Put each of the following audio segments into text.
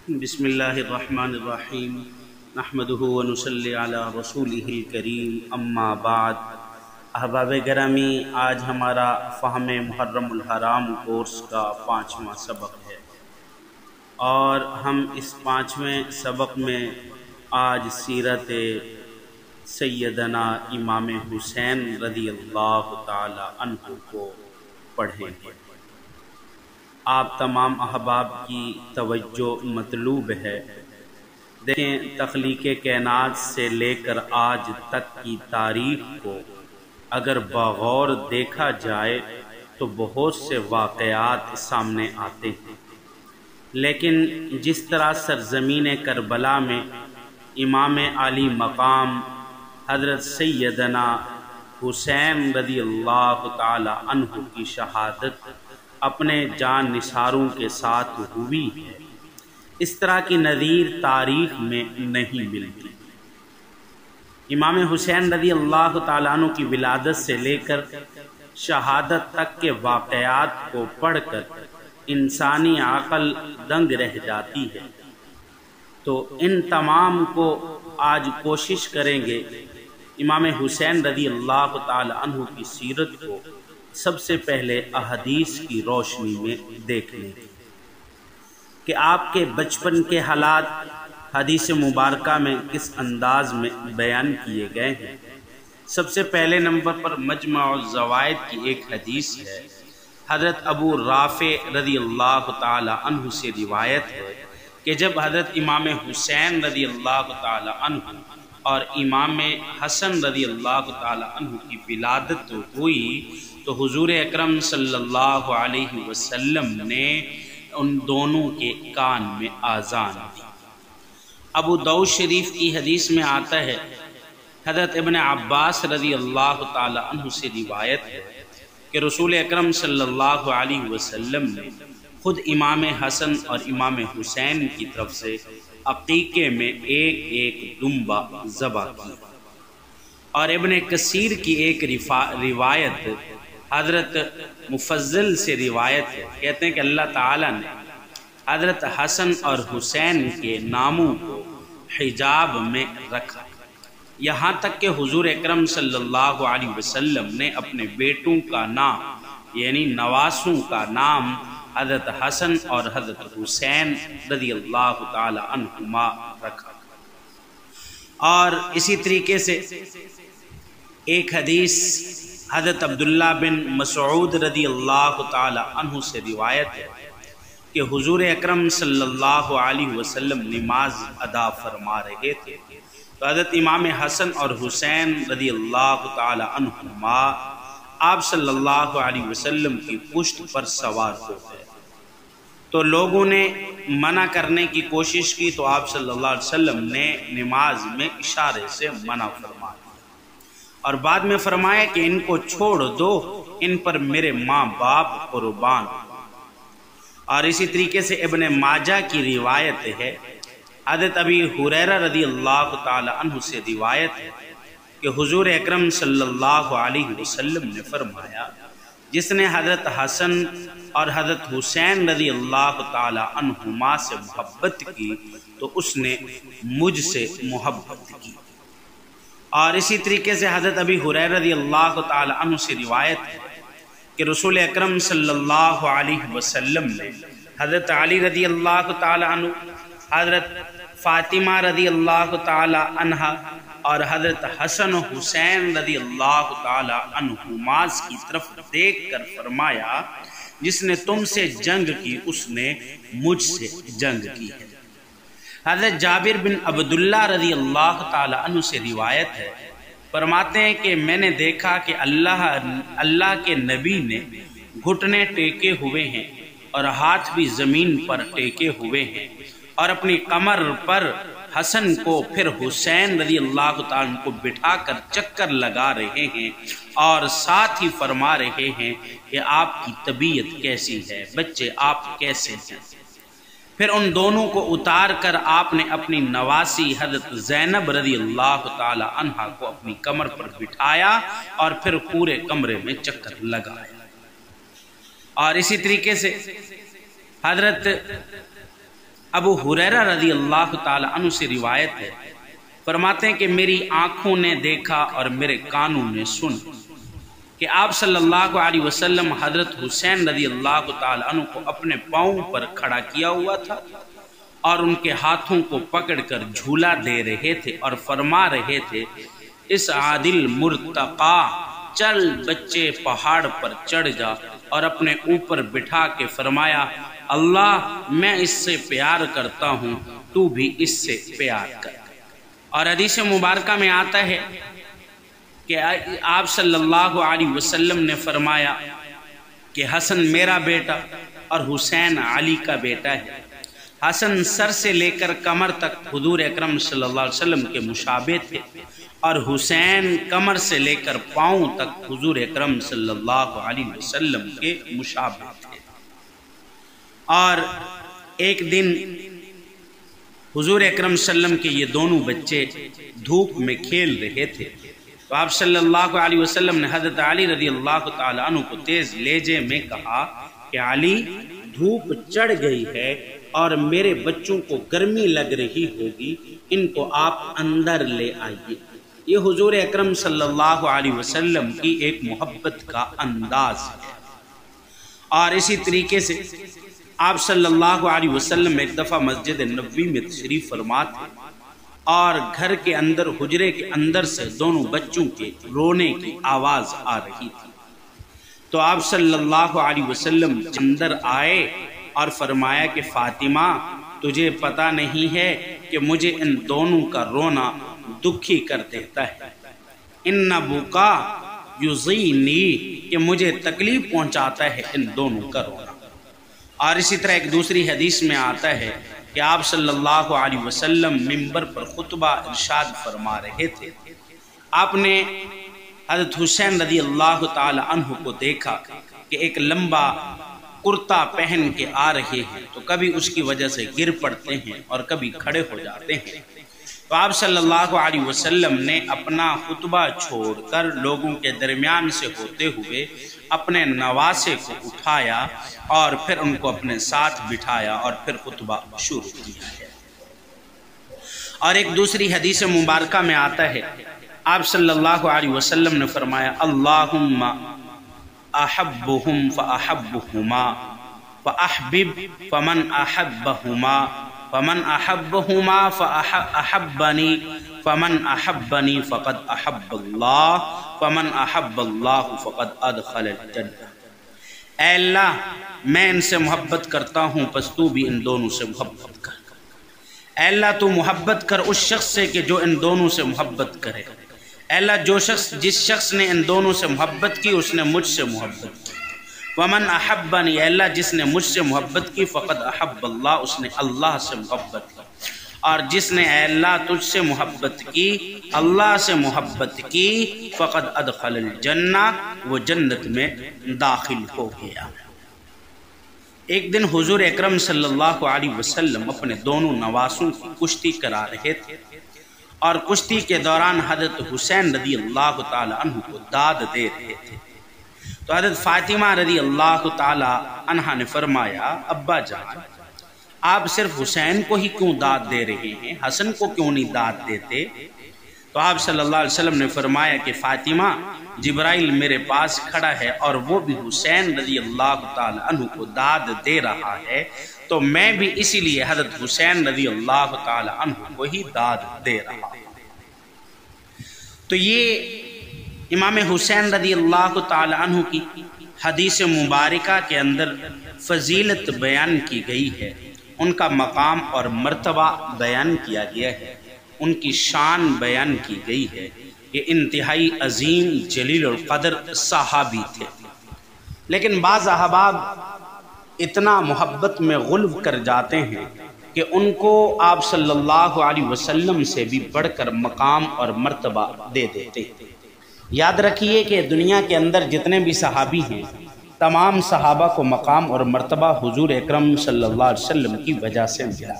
بسم اللہ الرحمن الرحیم نحمدہ ونصلی علی رسولہ الکریم اما بعد۔ احباب گرامی، آج ہمارا فہم محرم الحرام کورس کا 5واں سبق ہے، اور ہم اس 5ویں سبق میں آج سیرت سیدنا امام حسین رضی اللہ تعالی عنہ کو پڑھیں گے۔ آپ تمام احباب کی توجہ مطلوب ہے۔ دیکھیں، تخلیق کائنات سے لے کر آج تک کی تاریخ کو اگر بغور دیکھا جائے تو بہت سے واقعات سامنے آتے ہیں، لیکن جس طرح سرزمین کربلا میں امام علی مقام حضرت سیدنا حسین رضی اللہ تعالی عنہ کی شہادت اپنے جان نثاروں کے ساتھ ہوئی ہے، اس طرح کی نظیر تاریخ میں نہیں ملتی۔ امام حسین رضی اللہ تعالیٰ عنہ کی ولادت سے لے کر شہادت تک کے واقعات کو پڑھ کر انسانی عقل دنگ رہ جاتی ہے، تو ان تمام کو آج کوشش کریں گے امام حسین رضی اللہ تعالیٰ عنہ کی سیرت کو سب سے پہلے احادیث کی روشنی میں دیکھنے کہ آپ کے بچپن کے حالات حدیث مبارکہ میں کس انداز میں بیان کیے گئے ہیں۔ سب سے پہلے نمبر پر مجمع الزوائد کی ایک حدیث ہے، حضرت ابو رافع رضی اللہ تعالی عنہ سے روایت ہے کہ جب حضرت امام حسین رضی اللہ تعالی عنہ اور امام حسن رضی اللہ تعالی عنہ کی ولادت ہوئی تو حضور اکرم صلی اللہ علیہ وسلم نے ان دونوں کے کان میں آذان دی۔ ابو داؤد شریف کی حدیث میں آتا ہے، حضرت ابن عباس رضی اللہ تعالی عنہ سے روایت ہے کہ رسول اکرم صلی اللہ علیہ وسلم نے خود امام حسن اور امام حسین کی طرف سے عقیقے میں ایک ایک دمبا ذبح کی۔ اور ابن کثیر کی ایک روایت حضرت مفضل سے روایت ہے، کہتے ہیں کہ اللہ تعالیٰ نے حضرت حسن اور حسین کے ناموں کو حجاب میں رکھا، یہاں تک کہ حضور اکرم صلی اللہ علیہ وسلم نے اپنے بیٹوں کا نام یعنی نواسوں کا نام حضرت حسن اور حضرت حسین رضی اللہ تعالی عنہما رکھا۔ اور اسی طریقے سے ایک حدیث حضرت عبداللہ بن مسعود رضی اللہ تعالی عنہ سے روایت ہے کہ حضور اکرم صلی اللہ علیہ وسلم نماز ادا فرما رہے تھے تو حضرت امام حسن اور حسین رضی اللہ تعالی عنہما آپ صلی اللہ علیہ وسلم کی پشت پر سوار ہو گئے، تو لوگوں نے منع کرنے کی کوشش کی تو آپ صلی اللہ علیہ وسلم نے نماز میں اشارے سے منع فرمایا، اور بعد میں فرمایا کہ ان کو چھوڑ دو، ان پر میرے ماں باپ قربان۔ اور اسی طریقے سے ابن ماجہ کی روایت ہے، حضرت ابی ہریرہ رضی اللہ تعالی عنہ سے روایت ہے کہ حضور اکرم صلی اللہ علیہ وسلم نے فرمایا، جس نے حضرت حسن اور حضرت حسین رضی اللہ تعالی عنہما سے محبت کی تو اس نے مجھ سے محبت کی۔ اور اسی طریقے سے حضرت ابی ہریرہ رضی اللہ تعالی عنہ سے روایت ہے کہ رسول اکرم صلی اللہ علیہ وسلم نے حضرت علی رضی اللہ تعالی عنہ، حضرت فاطمہ رضی اللہ تعالی عنہ اور حضرت حسن و حسین رضی اللہ تعالی عنہما کی طرف دیکھ کر فرمایا، جس نے تم سے جنگ کی اس نے مجھ سے جنگ کی ہے۔ حضرت جابر بن عبداللہ رضی اللہ تعالی عنہ سے روایت ہے، فرماتے ہیں کہ میں نے دیکھا کہ اللہ کے نبی نے گھٹنے ٹیکے ہوئے ہیں اور ہاتھ بھی زمین پر ٹیکے ہوئے ہیں، اور اپنی کمر پر حسن کو پھر حسین رضی اللہ تعالیٰ کو بٹھا کر چکر لگا رہے ہیں، اور ساتھ ہی فرما رہے ہیں کہ آپ کی طبیعت کیسی ہے، بچے آپ کیسے ہیں۔ پھر ان دونوں کو اتار کر آپ نے اپنی نواسی حضرت زینب رضی اللہ تعالی عنہا کو اپنی کمر پر بٹھایا اور پھر پورے کمرے میں چکر لگایا۔ اور اسی طریقے سے حضرت ابو ہریرہ رضی اللہ تعالی عنہ سے روایت ہے، فرماتے ہیں کہ میری آنکھوں نے دیکھا اور میرے کانوں نے سن کہ آپ صلی اللہ علیہ وسلم حضرت حسین رضی اللہ تعالی عنہ کو اپنے پاؤں پر کھڑا کیا ہوا تھا اور ان کے ہاتھوں کو پکڑ کر جھولا دے رہے تھے اور فرما رہے تھے، اس عادل مرتقا، چل بچے پہاڑ پر چڑھ جا، اور اپنے اوپر بٹھا کے فرمایا، اللہ میں اس سے پیار کرتا ہوں، تو بھی اس سے پیار کر۔ اور حدیث مبارکہ میں آتا ہے کہ آپ صلی اللہ علیہ وسلم نے فرمایا کہ حسن میرا بیٹا اور حسین علی کا بیٹا ہے۔ حسن سر سے لے کر کمر تک حضور اکرم صلی اللہ علیہ وسلم کے مشابہ تھے، اور حسین کمر سے لے کر پاؤں تک حضور اکرم صلی اللہ علیہ وسلم کے مشابہ تھے۔ اور ایک دن حضور اکرم صلی اللہ علیہ وسلم کے یہ دونوں بچے دھوپ میں کھیل رہے تھے، تو آپ صلی اللہ علیہ وسلم نے حضرت علی رضی اللہ تعالی عنہ کو تیز لہجے میں کہا کہ علی، دھوپ چڑھ گئی ہے اور میرے بچوں کو گرمی لگ رہی ہوگی، ان کو آپ اندر لے آئیے۔ یہ حضور اکرم صلی اللہ علیہ وسلم کی ایک محبت کا انداز ہے۔ اور اسی طریقے سے آپ صلی اللہ علیہ وسلم ایک دفعہ مسجد نبوی میں تشریف فرما تھے، اور گھر کے اندر، حجرے کے اندر سے دونوں بچوں کے رونے کی آواز آ رہی تھی، تو آپ صلی اللہ علیہ وسلم اندر آئے اور فرمایا کہ فاطمہ، تجھے پتہ نہیں ہے کہ مجھے ان دونوں کا رونا دکھی کر دیتا ہے، ان بکا یضینی، کہ مجھے تکلیف پہنچاتا ہے ان دونوں کا رونا۔ اور اسی طرح ایک دوسری حدیث میں آتا ہے کہ آپ صلی اللہ علیہ وسلم منبر پر خطبہ ارشاد فرما رہے تھے، آپ نے حضرت حسین رضی اللہ تعالی عنہ کو دیکھا کہ ایک لمبا کرتا پہن کے آ رہے ہیں، تو کبھی اس کی وجہ سے گر پڑتے ہیں اور کبھی کھڑے ہو جاتے ہیں، تو آپ صلی اللہ علیہ وسلم نے اپنا خطبہ چھوڑ کر لوگوں کے درمیان سے ہوتے ہوئے اپنے نواسے کو اٹھایا اور پھر ان کو اپنے ساتھ بٹھایا اور پھر خطبہ شروع کیا ہے۔ اور ایک دوسری حدیث مبارکہ میں آتا ہے، آپ صلی اللہ علیہ وسلم نے فرمایا، اللہم احبہم فاحبہما فاحبب فمن احبہما فمن احبہما فاحبنی فمن احبنی فقد احب اللہ فمن احب اللہ فقد ادخل الجنہ۔ اے اللہ، میں ان سے محبت کرتا ہوں، پس تو بھی ان دونوں سے محبت کر۔ اے اللہ، تو محبت کر اس شخص سے کہ جو ان دونوں سے محبت کرے۔ اے اللہ، جس شخص نے ان دونوں سے محبت کی، اس نے مجھ سے محبت کی۔ ومن احبنی، اے اللہ، جس نے مجھ سے محبت کی، فقد احب اللہ، اس نے اللہ سے محبت کی۔ اور جس نے اے اللہ تجھ سے محبت کی، اللہ سے محبت کی، فقد ادخل الجنہ، وہ جنت میں داخل ہو گیا۔ ایک دن حضور اکرم صلی اللہ علیہ وسلم اپنے دونوں نواسوں کی کشتی کرا رہے تھے، اور کشتی کے دوران حضرت حسین رضی اللہ تعالی عنہ کو داد دے رہے تھے، تو حضرت فاطمہ رضی اللہ تعالی عنہ نے فرمایا، ابا جان، آپ صرف حسین کو ہی کیوں داد دے رہے ہیں، حسن کو کیوں نہیں داد دیتے؟ تو آپ صلی اللہ علیہ وسلم نے فرمایا کہ فاطمہ، جبرائیل میرے پاس کھڑا ہے اور وہ بھی حسین رضی اللہ تعالی عنہ کو داد دے رہا ہے، تو میں بھی اسی لیے حضرت حسین رضی اللہ تعالی عنہ کو ہی داد دے رہا ہوں۔ تو یہ امام حسین رضی اللہ تعالی عنہ کی حدیث مبارکہ کے اندر فضیلت بیان کی گئی ہے، ان کا مقام اور مرتبہ بیان کیا گیا ہے، ان کی شان بیان کی گئی ہے کہ انتہائی عظیم جلیل القدر صحابی تھے۔ لیکن بعض احباب اتنا محبت میں غلو کر جاتے ہیں کہ ان کو آپ صلی اللہ علیہ وسلم سے بھی بڑھ کر مقام اور مرتبہ دے دیتے ہیں۔ یاد رکھیے کہ دنیا کے اندر جتنے بھی صحابی ہیں، تمام صحابہ کو مقام اور مرتبہ حضور اکرم صلی اللہ علیہ وسلم کی وجہ سے ملا،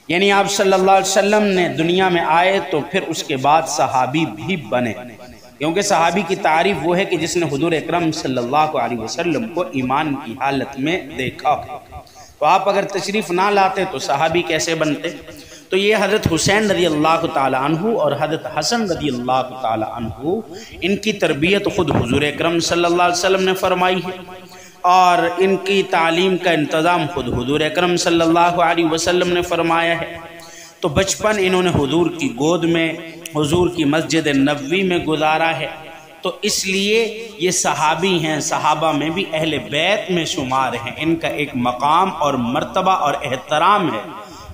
یعنی آپ صلی اللہ علیہ وسلم نے دنیا میں آئے تو پھر اس کے بعد صحابی بھی بنے، کیونکہ صحابی کی تعریف وہ ہے کہ جس نے حضور اکرم صلی اللہ علیہ وسلم کو ایمان کی حالت میں دیکھا ہو۔ تو آپ اگر تشریف نہ لاتے تو صحابی کیسے بنتے؟ تو یہ حضرت حسین رضی اللہ تعالی عنہ اور حضرت حسن رضی اللہ تعالی عنہ، ان کی تربیت خود حضور اکرم صلی اللہ علیہ وسلم نے فرمائی ہے، اور ان کی تعلیم کا انتظام خود حضور اکرم صلی اللہ علیہ وسلم نے فرمایا ہے۔ تو بچپن انہوں نے حضور کی گود میں، حضور کی مسجد نبوی میں گزارا ہے، تو اس لیے یہ صحابی ہیں، صحابہ میں بھی اہل بیت میں شمار ہیں، ان کا ایک مقام اور مرتبہ اور احترام ہے۔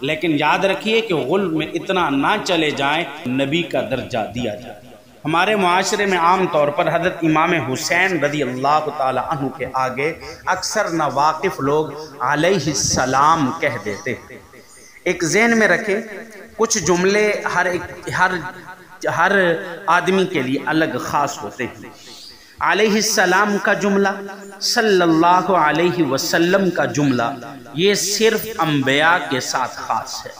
لیکن یاد رکھیے کہ غل میں اتنا نہ چلے جائیں، نبی کا درجہ دیا جائے۔ ہمارے معاشرے میں عام طور پر حضرت امام حسین رضی اللہ تعالی عنہ کے آگے اکثر ناواقف لوگ علیہ السلام کہہ دیتے ہیں۔ ایک ذہن میں رکھیں، کچھ جملے ہر آدمی کے لیے الگ خاص ہوتے ہیں۔ علیہ السلام کا جملہ، صلی اللہ علیہ وسلم کا جملہ، یہ صرف انبیاء کے ساتھ خاص ہے،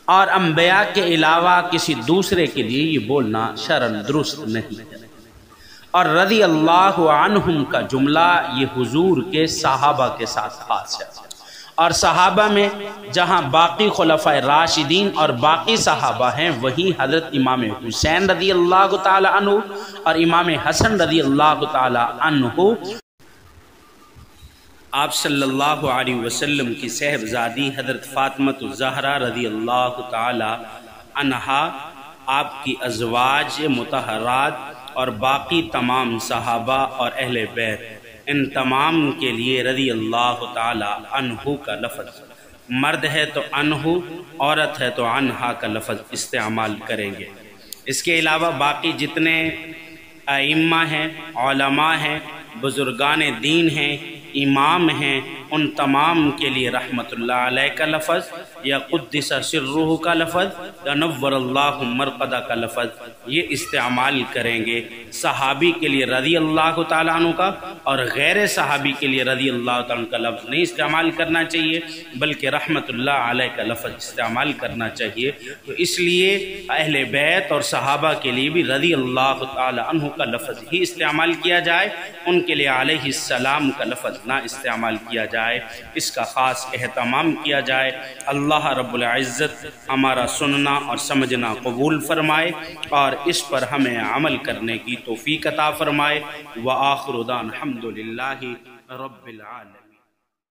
اور انبیاء کے علاوہ کسی دوسرے کے لیے یہ بولنا شرعاً درست نہیں ہے۔ اور رضی اللہ عنہم کا جملہ یہ حضور کے صحابہ کے ساتھ خاص ہے، اور صحابہ میں جہاں باقی خلفائے راشدین اور باقی صحابہ ہیں، وہیں حضرت امام حسین رضی اللہ تعالی عنہ اور امام حسن رضی اللہ تعالی عنہ آپ صلی اللہ علیہ وسلم کی صاحبزادی حضرت فاطمۃ الزہرا رضی اللہ تعالی عنہا، آپ کی ازواج مطہرات اور باقی تمام صحابہ اور اہل بیت، ان تمام کے لیے رضی اللہ تعالی عنہ کا لفظ، مرد ہے تو عنہ، عورت ہے تو عنہا کا لفظ استعمال کریں گے۔ اس کے علاوہ باقی جتنے ائمہ ہیں، علماء ہیں، بزرگان دین ہیں، امام ہیں، ان تمام کے لیے رحمت اللہ علیہ کا لفظ یا قدس سرہ کا لفظ یا نور اللہ مرقدہ کا لفظ یہ استعمال کریں گے۔ صحابی کے لیے رضی اللہ تعالیٰ عنہ کا اور غیر صحابی کے لیے رضی اللہ تعالیٰ عنہ کا لفظ نہیں استعمال کرنا چاہیے، بلکہ رحمت اللہ علیہ کا لفظ استعمال کرنا چاہیے۔ تو اس لیے اہل بیت اور صحابہ کے لیے بھی رضی اللہ تعالیٰ عنہ کا لفظ ہی استعمال کیا جائے، ان کے لیے علیہ السلام کا لفظ نہ استعمال کیا جائے، اس کا خاص اہتمام کیا جائے۔ اللہ رب العزت ہمارا سننا اور سمجھنا قبول فرمائے اور اس پر ہمیں عمل کرنے کی توفیق عطا فرمائے۔ وآخر دعوانا الحمد للہ رب العالمین۔